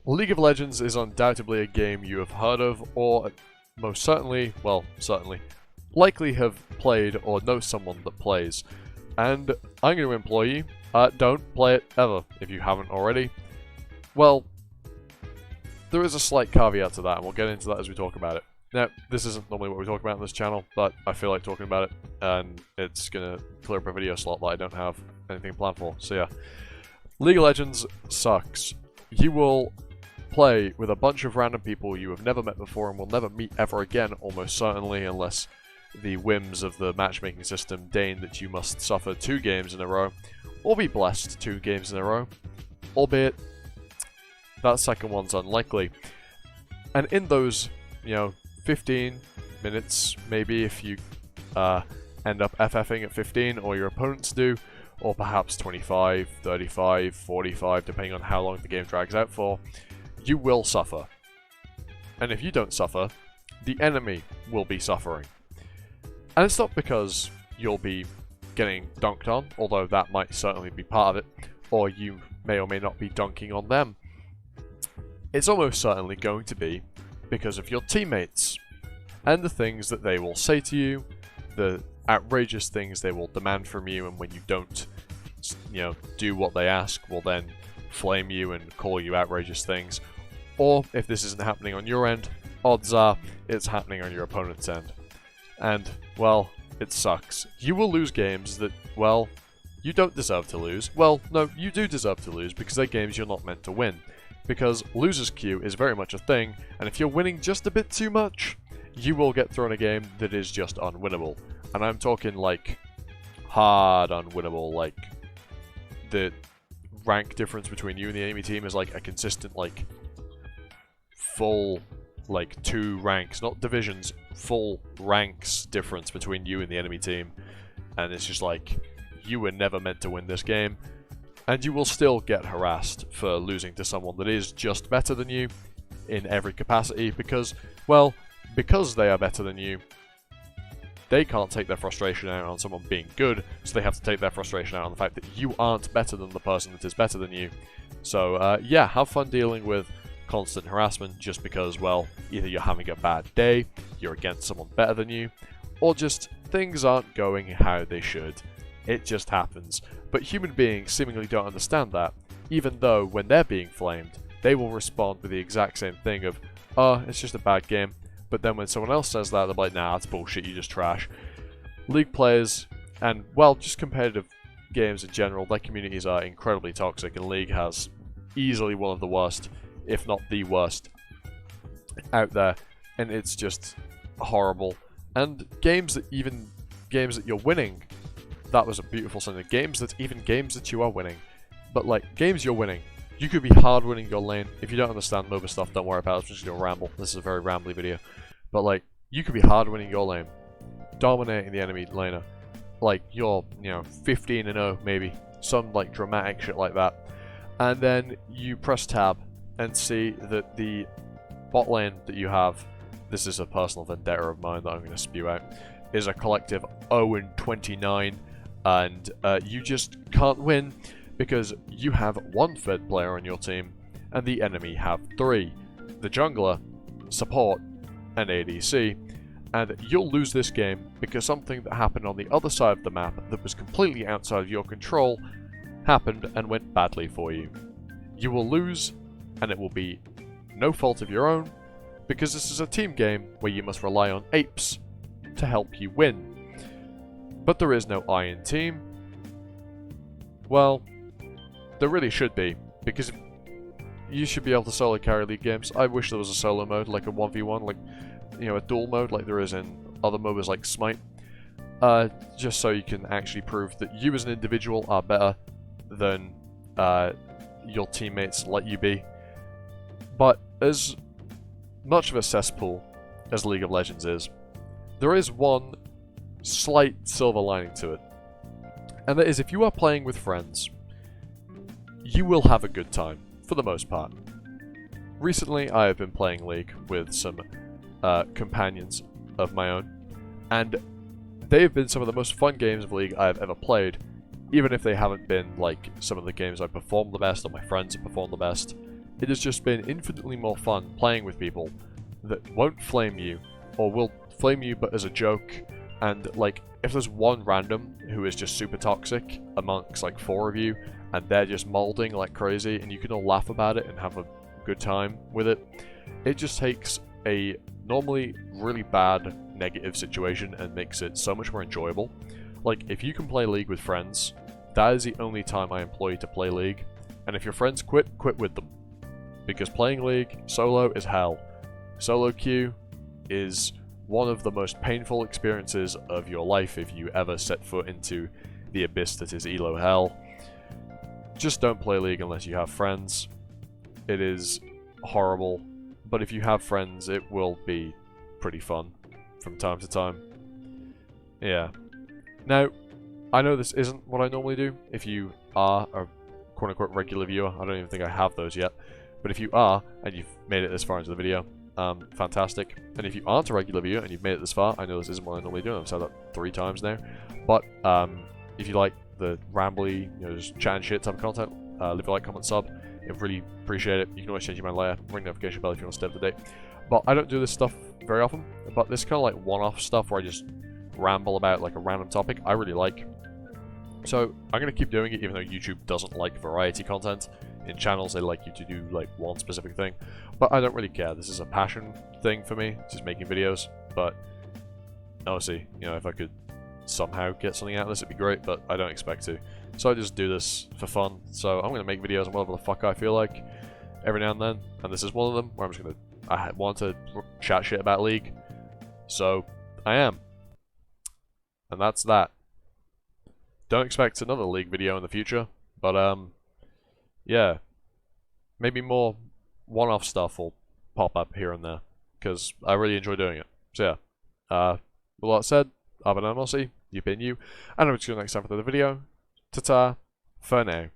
League of Legends is undoubtedly a game you have heard of, or most certainly, well, certainly, likely have played or know someone that plays. And I'm going to implore you, don't play it ever if you haven't already. Well, there is a slight caveat to that, and we'll get into that as we talk about it. Now, this isn't normally what we talk about on this channel, but I feel like talking about it, and it's going to clear up a video slot that I don't have anything planned for. So yeah, League of Legends sucks. You will play with a bunch of random people you have never met before and will never meet ever again, almost certainly, unless the whims of the matchmaking system deign that you must suffer 2 games in a row, or be blessed 2 games in a row, albeit that second one's unlikely. And in those, 15 minutes, maybe, if you end up FFing at 15, or your opponents do, or perhaps 25, 35, 45, depending on how long the game drags out for, you will suffer. And if you don't suffer, the enemy will be suffering. And it's not because you'll be getting dunked on, although that might certainly be part of it, or you may or may not be dunking on them. It's almost certainly going to be because of your teammates, and the things that they will say to you, the outrageous things they will demand from you, and when you don't, do what they ask, will then flame you and call you outrageous things. Or, if this isn't happening on your end, odds are it's happening on your opponent's end. And, well, it sucks. You will lose games that, well, you don't deserve to lose. Well, no, you do deserve to lose because they're games you're not meant to win. Because loser's queue is very much a thing, and if you're winning just a bit too much, you will get thrown a game that is just unwinnable. And I'm talking, like, hard unwinnable, like, the rank difference between you and the enemy team is, like, a consistent, like, full, like, 2 ranks, not divisions, full ranks difference between you and the enemy team. And it's just like, you were never meant to win this game. And you will still get harassed for losing to someone that is just better than you in every capacity because, well, because they are better than you, they can't take their frustration out on someone being good, so they have to take their frustration out on the fact that you aren't better than the person that is better than you. So, yeah, have fun dealing with constant harassment just because, well, either you're having a bad day, you're against someone better than you, or just things aren't going how they should. It just happens. But human beings seemingly don't understand that, even though when they're being flamed, they will respond with the exact same thing of, oh, it's just a bad game. But then when someone else says that, they're like, nah, that's bullshit, you just trash. League players, and, well, just competitive games in general, their communities are incredibly toxic, and League has easily one of the worst, if not the worst, out there. And it's just horrible. And games that you're winning, that was a beautiful sentence. Games that you are winning. But, like, games you're winning. You could be hard winning your lane. If you don't understand MOBA stuff, don't worry about it. I'm just going to ramble. This is a very rambly video. But, like, you could be hard winning your lane. Dominating the enemy laner. Like, you're, 15-0, maybe. Some, like, dramatic shit like that. And then you press tab and see that the bot lane that you have, this is a personal vendetta of mine that I'm going to spew out, is a collective 0-29. And you just can't win because you have 1 Fed player on your team and the enemy have 3. The jungler, support, and ADC. And you'll lose this game because something that happened on the other side of the map that was completely outside of your control happened and went badly for you. You will lose, and it will be no fault of your own, because this is a team game where you must rely on apes to help you win. But there is no I in team. Well, there really should be, because you should be able to solo carry League games. I wish there was a solo mode, like a 1v1, like, a duel mode like there is in other MOBAs like Smite. Just so you can actually prove that you as an individual are better than your teammates let you be. But as much of a cesspool as League of Legends is, there is one slight silver lining to it. And that is, if you are playing with friends, you will have a good time, for the most part. Recently, I have been playing League with some companions of my own, and they have been some of the most fun games of League I have ever played, even if they haven't been like some of the games I perform the best or my friends have performed the best. it has just been infinitely more fun playing with people that won't flame you, or will flame you but as a joke. And like, if there's one random who is just super toxic amongst like 4 of you, and they're just molding like crazy, and you can all laugh about it and have a good time with it, it just takes a normally really bad negative situation and makes it so much more enjoyable. Like, if you can play League with friends, that is the only time I employ you to play League. And if your friends quit with them. Because playing League solo is hell. Solo queue is one of the most painful experiences of your life if you ever set foot into the abyss that is Elo hell. Just don't play League unless you have friends. It is horrible, but if you have friends, it will be pretty fun from time to time. Yeah. Now, I know this isn't what I normally do. If you are a quote-unquote regular viewer, I don't even think I have those yet, but if you are, and you've made it this far into the video, fantastic. And if you aren't a regular viewer and you've made it this far, I know this isn't what I normally do, I've said that 3 times now, but if you like the rambly, just chat and shit type of content, leave a like, comment, sub. I'd really appreciate it. You can always change your mind later, ring the notification bell if you want to stay up to date. But I don't do this stuff very often, but this kind of like one-off stuff where I just ramble about like a random topic, I really like. So I'm going to keep doing it even though YouTube doesn't like variety content. In channels, they like you to do like one specific thing, but I don't really care. This is a passion thing for me, just making videos. But obviously, if I could somehow get something out of this, it'd be great, but I don't expect to. So I just do this for fun. So I'm going to make videos on whatever the fuck I feel like every now and then, and this is one of them where I'm just going to, I want to chat shit about League, so I am. And that's that. Don't expect another League video in the future, but yeah, maybe more one-off stuff will pop up here and there, because I really enjoy doing it. So yeah, with all that said, I've been Mossy, you've been you, and I'm going to see you next time for the video. Ta-ta, for now.